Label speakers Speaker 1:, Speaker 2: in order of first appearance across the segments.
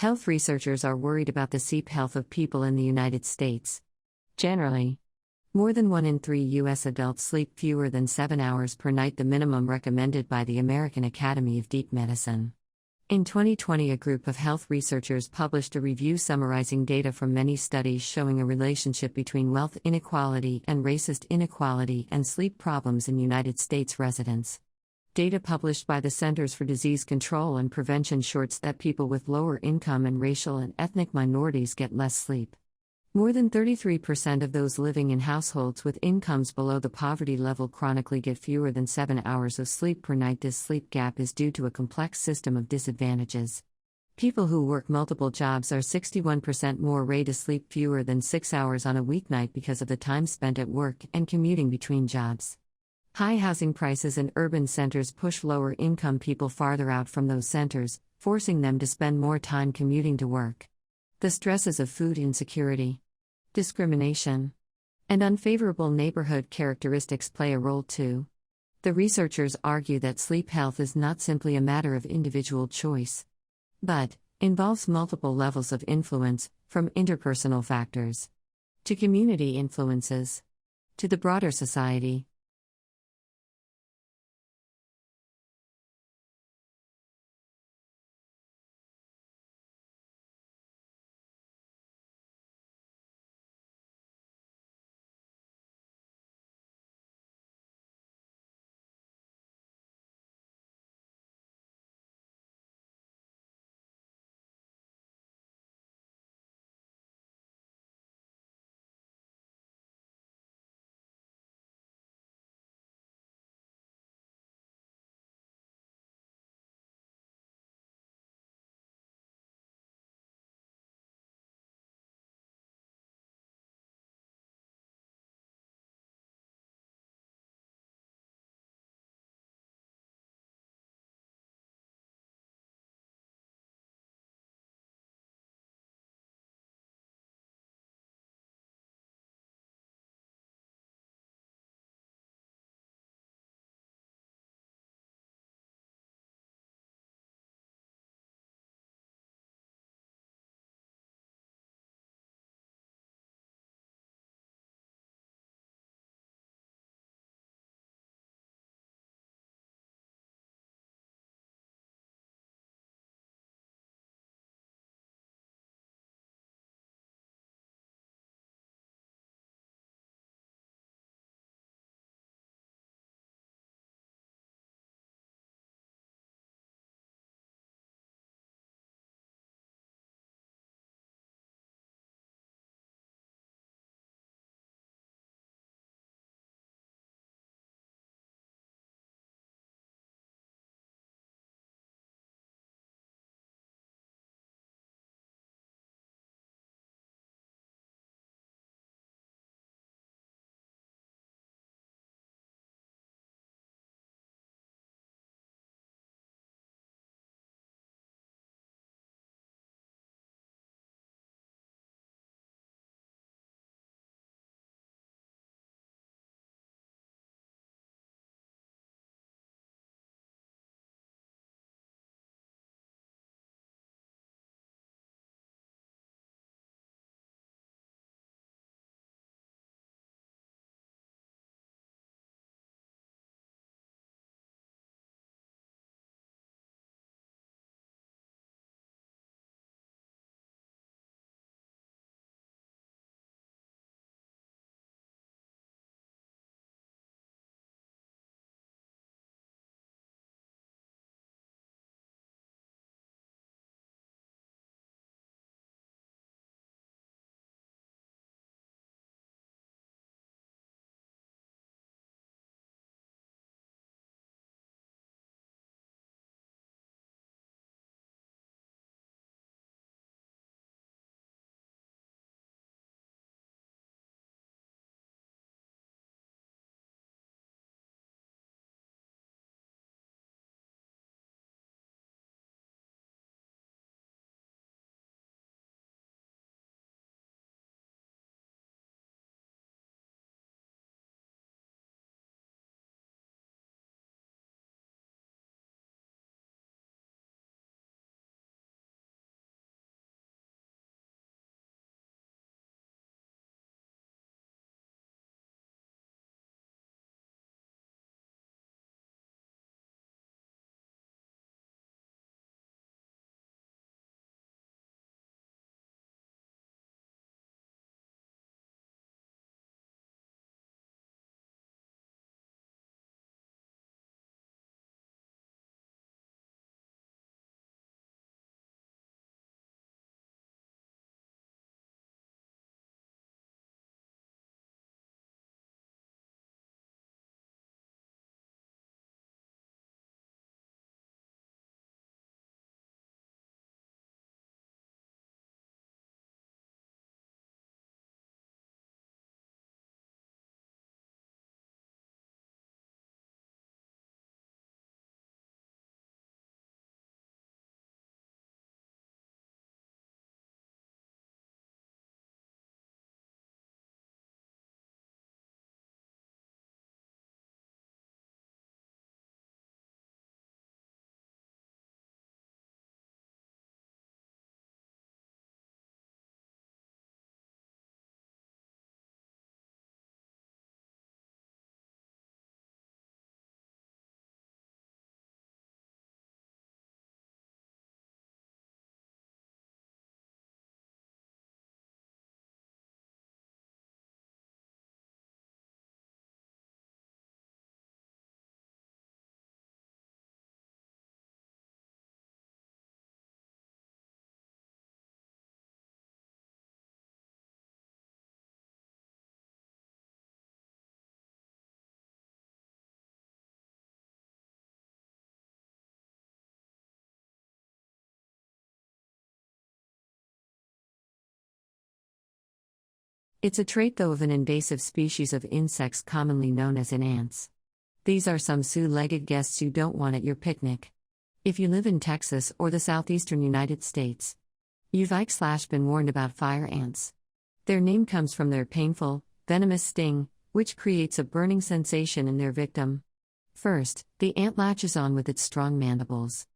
Speaker 1: Health researchers are worried about the sleep health of people in the United States. Generally, more than 1 in 3 U.S. adults sleep fewer than 7 hours per night, the minimum recommended by the American Academy of Deep Medicine. In 2020, a group of health researchers published a review summarizing data from many studies showing a relationship between wealth inequality and racist inequality and sleep problems in United States residents. Data published by the Centers for Disease Control and Prevention shows that people with lower income and racial and ethnic minorities get less sleep. More than 33% of those living in households with incomes below the poverty level chronically get fewer than 7 hours of sleep per night. This sleep gap is due to a complex system of disadvantages. People who work multiple jobs are 61% more likely to sleep fewer than 6 hours on a weeknight because of the time spent at work and commuting between jobs. High housing prices in urban centers push lower income people farther out from those centers, forcing them to spend more time commuting to work. The stresses of food insecurity, discrimination, and unfavorable neighborhood characteristics play a role too. The researchers argue that sleep health is not simply a matter of individual choice, but involves multiple levels of influence, from interpersonal factors to community influences to the broader society. It's a trait, though, of an invasive species of insects commonly known as ants. These are some two-legged guests you don't want at your picnic. If you live in Texas or the southeastern United States, you've been warned about fire ants. Their name comes from their painful, venomous sting, which creates a burning sensation in their victim. First, the ant latches on with its strong mandibles.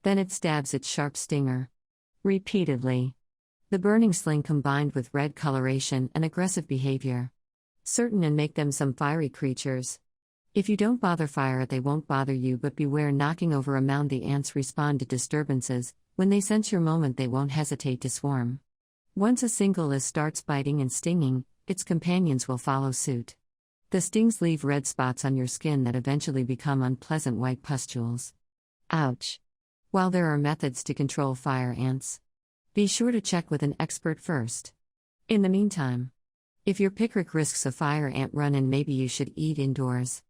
Speaker 1: Then it stabs its sharp stinger. Repeatedly. The burning sling combined with red coloration and aggressive behavior. Certain and make them some fiery creatures. If you don't bother fire, they won't bother you, but beware knocking over a mound. The ants respond to disturbances. When they sense your moment, they won't hesitate to swarm. Once a single starts biting and stinging, its companions will follow suit. The stings leave red spots on your skin that eventually become unpleasant white pustules. Ouch! While there are methods to control fire ants, be sure to check with an expert first. In the meantime, if your picnic risks a fire ant run-in, maybe you should eat indoors.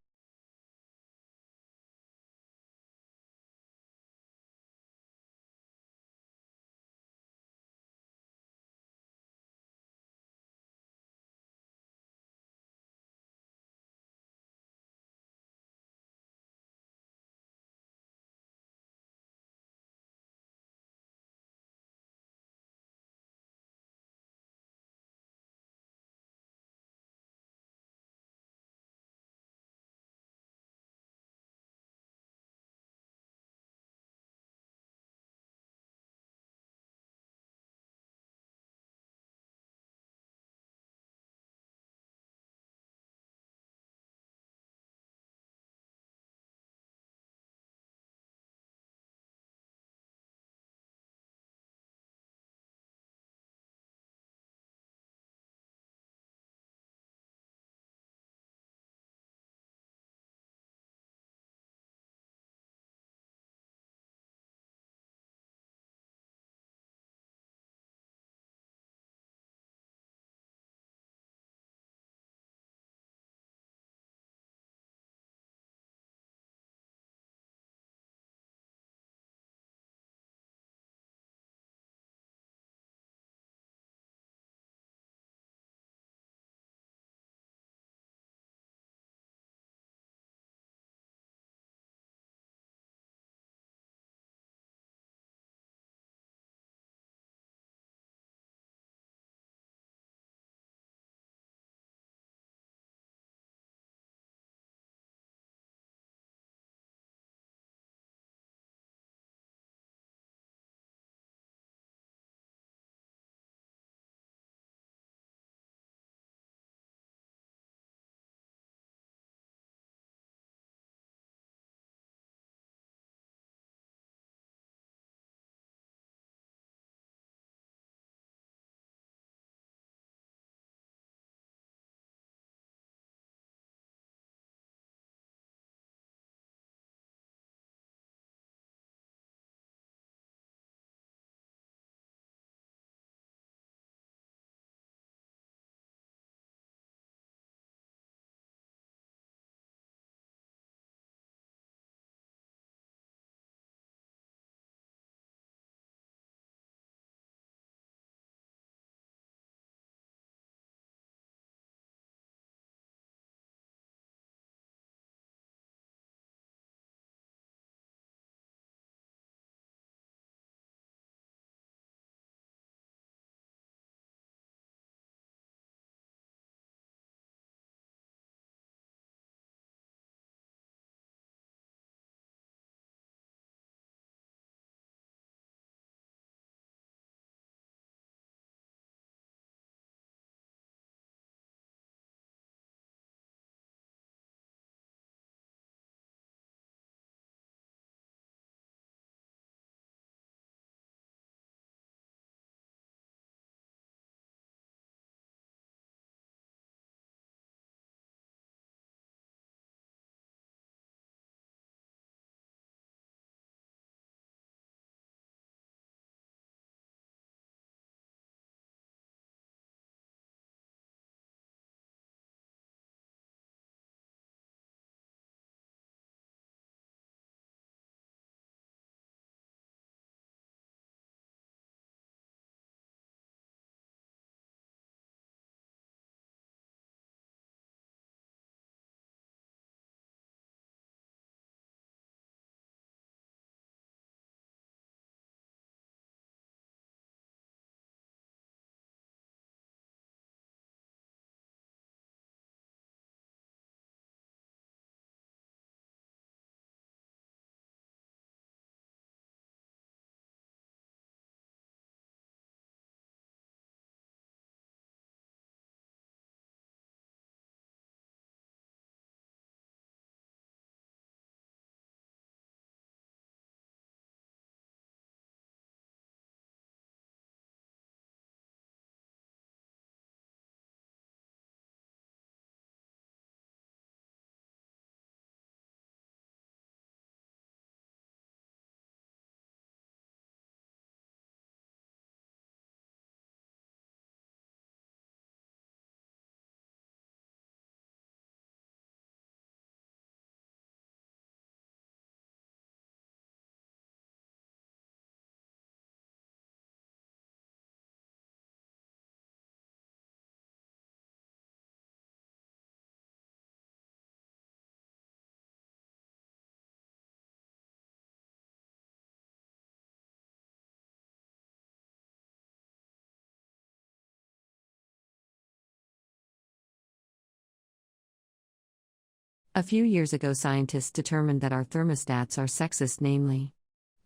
Speaker 1: A few years ago, scientists determined that our thermostats are sexist, namely,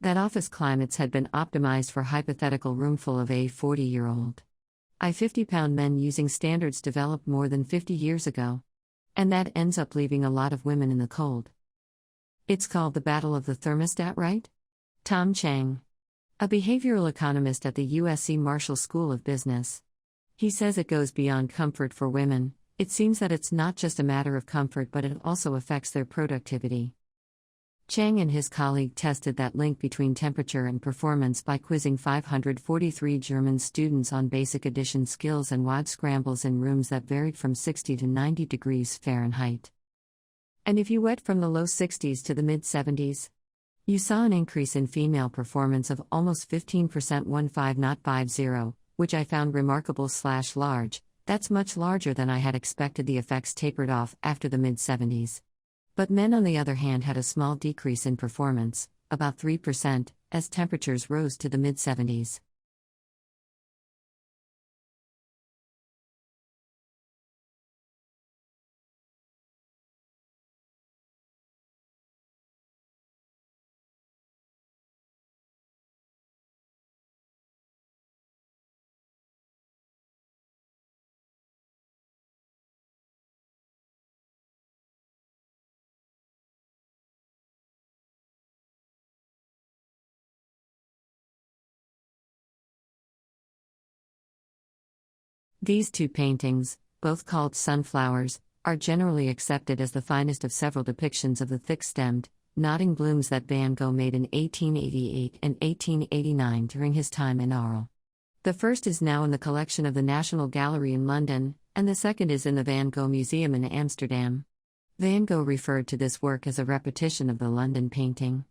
Speaker 1: that office climates had been optimized for hypothetical roomful of a 40-year-old. 50-pound men using standards developed more than 50 years ago. And that ends up leaving a lot of women in the cold. It's called the Battle of the Thermostat, right? Tom Chang, a behavioral economist at the USC Marshall School of Business. He says it goes beyond comfort for women. It seems that it's not just a matter of comfort, but it also affects their productivity. Chang and his colleague tested that link between temperature and performance by quizzing 543 German students on basic addition skills and wide scrambles in rooms that varied from 60 to 90 degrees Fahrenheit. And if you went from the low 60s to the mid 70s, you saw an increase in female performance of almost 15%, 15 not 50, which I found remarkable/large. That's much larger than I had expected. The effects tapered off after the mid 70s. But men, on the other hand, had a small decrease in performance, about 3%, as temperatures rose to the mid 70s. These two paintings, both called sunflowers, are generally accepted as the finest of several depictions of the thick-stemmed, nodding blooms that Van Gogh made in 1888 and 1889 during his time in Arles. The first is now in the collection of the National Gallery in London, and the second is in the Van Gogh Museum in Amsterdam. Van Gogh referred to this work as a repetition of the London painting.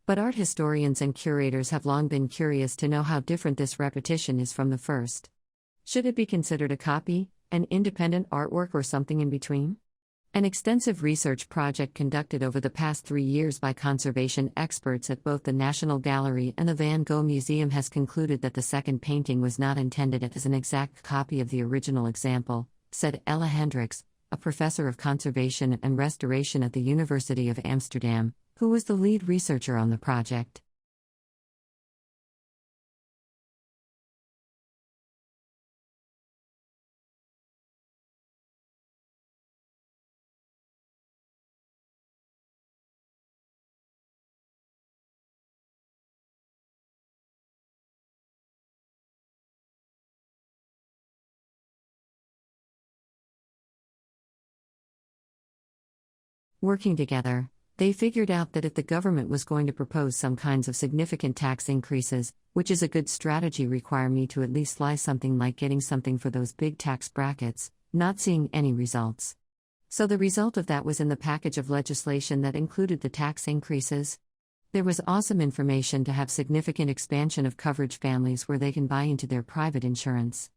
Speaker 1: But art historians and curators have long been curious to know how different this repetition is from the first. Should it be considered a copy, an independent artwork, or something in between? An extensive research project conducted over the past 3 years by conservation experts at both the National Gallery and the Van Gogh Museum has concluded that the second painting was not intended as an exact copy of the original example, said Ella Hendricks, a professor of conservation and restoration at the University of Amsterdam, who was the lead researcher on the project. Working together, they figured out that if the government was going to propose some kinds of significant tax increases, which is a good strategy, require me to at least lie something like getting something for those big tax brackets, not seeing any results. So the result of that was in the package of legislation that included the tax increases. There was awesome information to have significant expansion of coverage, families where they can buy into their private insurance.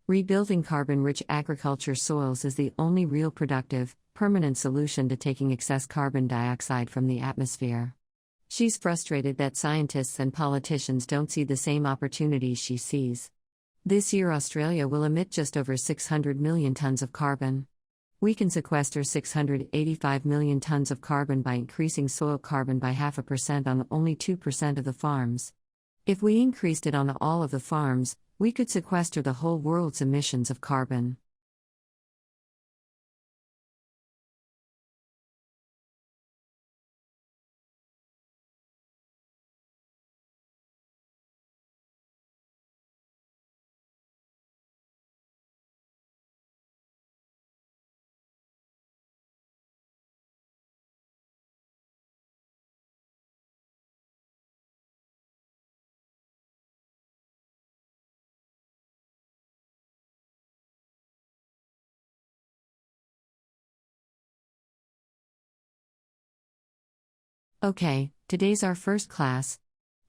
Speaker 1: Rebuilding carbon-rich agriculture soils is the only real productive, permanent solution to taking excess carbon dioxide from the atmosphere. She's frustrated that scientists and politicians don't see the same opportunities she sees. This year, Australia will emit just over 600 million tons of carbon. We can sequester 685 million tons of carbon by increasing soil carbon by 0.5% on only 2% of the farms. If we increased it on all of the farms, we could sequester the whole world's emissions of carbon. Okay, today's our first class.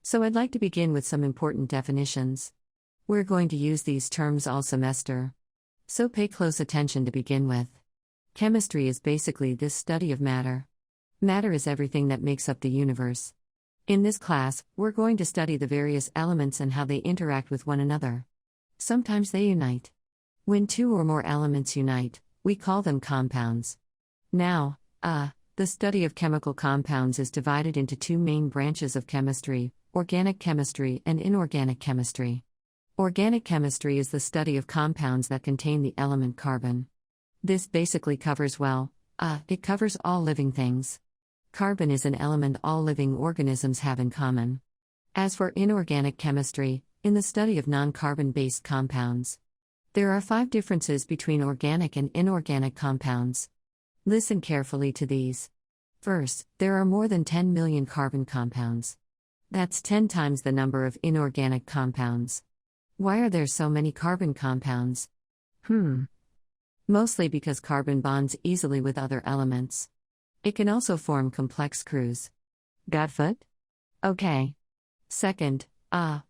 Speaker 1: So I'd like to begin with some important definitions. We're going to use these terms all semester. So pay close attention to begin with. Chemistry is basically this study of matter. Matter is everything that makes up the universe. In this class, we're going to study the various elements and how they interact with one another. Sometimes they unite. When two or more elements unite, we call them compounds. Now, the study of chemical compounds is divided into two main branches of chemistry: organic chemistry and inorganic chemistry. Organic chemistry is the study of compounds that contain the element carbon. This basically covers it covers all living things. Carbon is an element all living organisms have in common. As for inorganic chemistry, in the study of non-carbon-based compounds, there are 5 differences between organic and inorganic compounds. Listen carefully to these. First, there are more than 10 million carbon compounds. That's 10 times the number of inorganic compounds. Why are there so many carbon compounds? Mostly because carbon bonds easily with other elements. It can also form complex crews. Got foot? Okay. Second,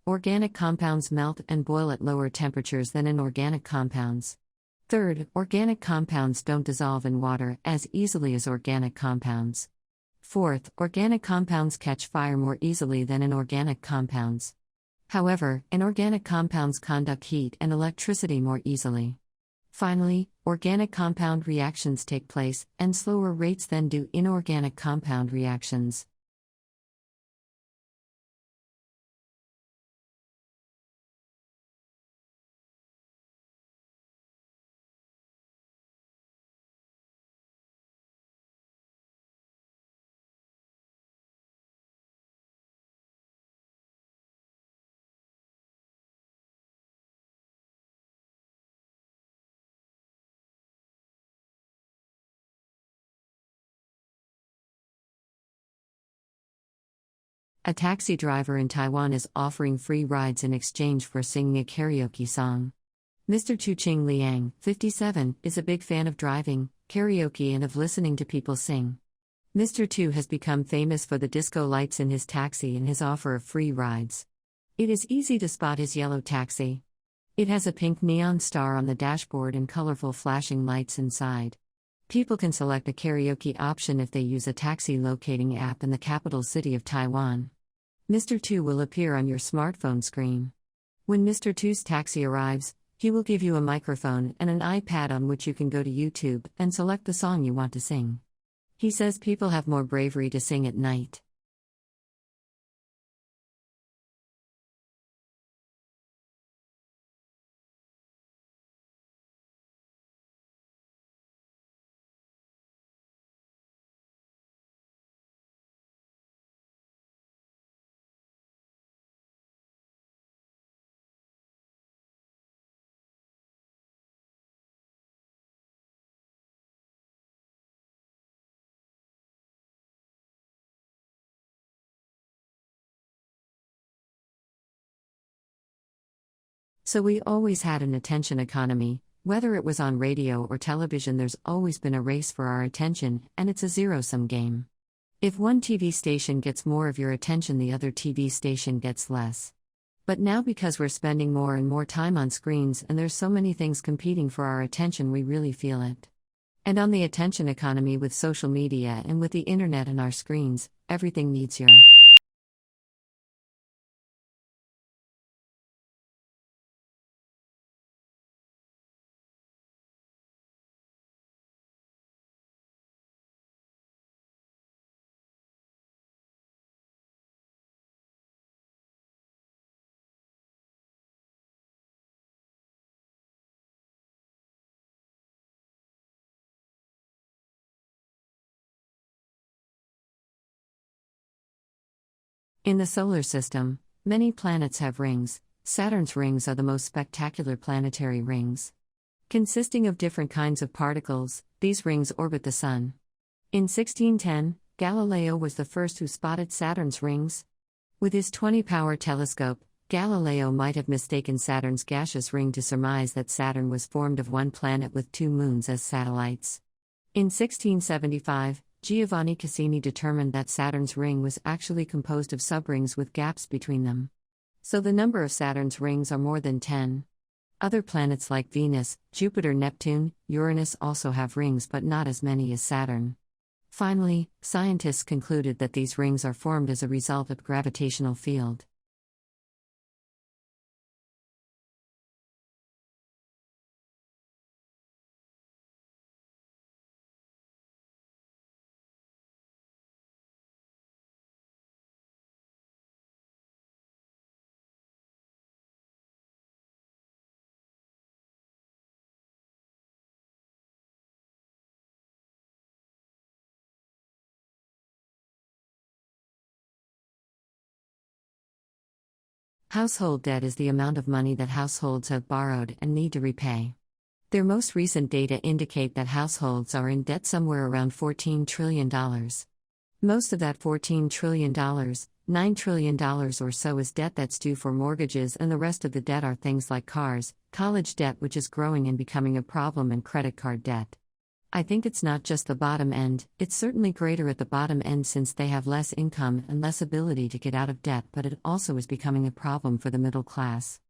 Speaker 1: organic compounds melt and boil at lower temperatures than inorganic compounds. Third, organic compounds don't dissolve in water as easily as organic compounds. Fourth, organic compounds catch fire more easily than inorganic compounds. However, inorganic compounds conduct heat and electricity more easily. Finally, organic compound reactions take place at slower rates than do inorganic compound reactions. A taxi driver in Taiwan is offering free rides in exchange for singing a karaoke song. Mr. Chu-Ching Liang, 57, is a big fan of driving, karaoke and of listening to people sing. Mr. Tu has become famous for the disco lights in his taxi and his offer of free rides. It is easy to spot his yellow taxi. It has a pink neon star on the dashboard and colorful flashing lights inside. People can select a karaoke option if they use a taxi locating app in the capital city of Taiwan. Mr. Tu will appear on your smartphone screen. When Mr. Tu's taxi arrives, he will give you a microphone and an iPad on which you can go to YouTube and select the song you want to sing. He says people have more bravery to sing at night. So we always had an attention economy. Whether it was on radio or television, there's always been a race for our attention, and it's a zero-sum game. If one TV station gets more of your attention, the other TV station gets less. But now, because we're spending more and more time on screens and there's so many things competing for our attention, we really feel it. And on the attention economy, with social media and with the internet and our screens, everything needs your In the solar system, many planets have rings. Saturn's rings are the most spectacular planetary rings. Consisting of different kinds of particles, these rings orbit the Sun. In 1610, Galileo was the first who spotted Saturn's rings. With his 20-power telescope, Galileo might have mistaken Saturn's gaseous ring to surmise that Saturn was formed of one planet with 2 moons as satellites. In 1675, Giovanni Cassini determined that Saturn's ring was actually composed of subrings with gaps between them. So the number of Saturn's rings are more than 10. Other planets like Venus, Jupiter, Neptune, Uranus also have rings but not as many as Saturn. Finally, scientists concluded that these rings are formed as a result of gravitational field. Household debt is the amount of money that households have borrowed and need to repay. Their most recent data indicate that households are in debt somewhere around $14 trillion. Most of that $14 trillion, $9 trillion or so is debt that's due for mortgages, and the rest of the debt are things like cars, college debt, which is growing and becoming a problem, and credit card debt. I think it's not just the bottom end, it's certainly greater at the bottom end since they have less income and less ability to get out of debt, but it also is becoming a problem for the middle class.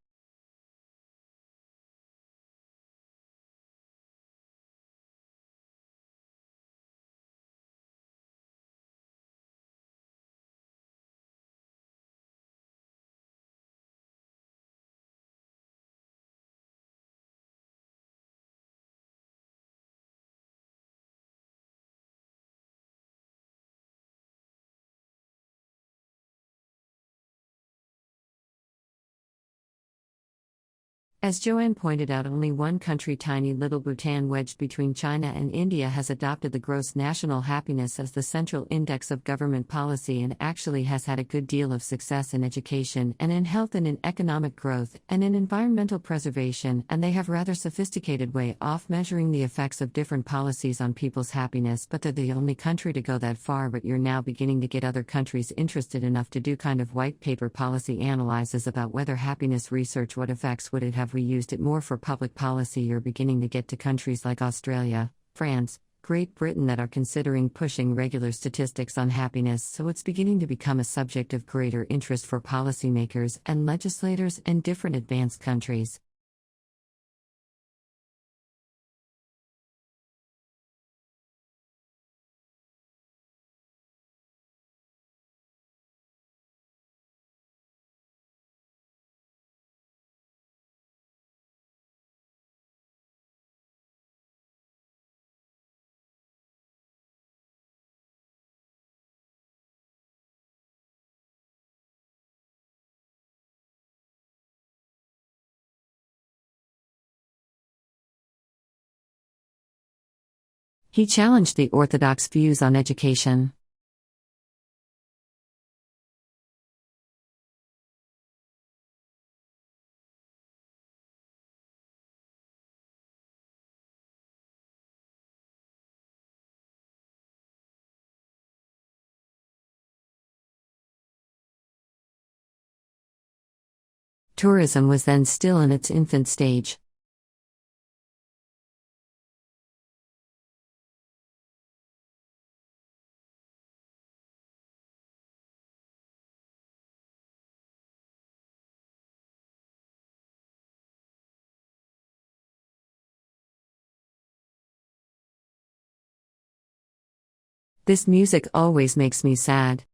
Speaker 1: As Joanne pointed out, only one country, tiny little Bhutan wedged between China and India, has adopted the gross national happiness as the central index of government policy and actually has had a good deal of success in education and in health and in economic growth and in environmental preservation, and they have rather sophisticated way of measuring the effects of different policies on people's happiness, but they're the only country to go that far. But you're now beginning to get other countries interested enough to do kind of white paper policy analyses about whether happiness research, what effects would it have. We used it more for public policy. You're beginning to get to countries like Australia, France, Great Britain that are considering pushing regular statistics on happiness, so it's beginning to become a subject of greater interest for policymakers and legislators in different advanced countries. He challenged the orthodox views on education. Tourism was then still in its infant stage. This music always makes me sad.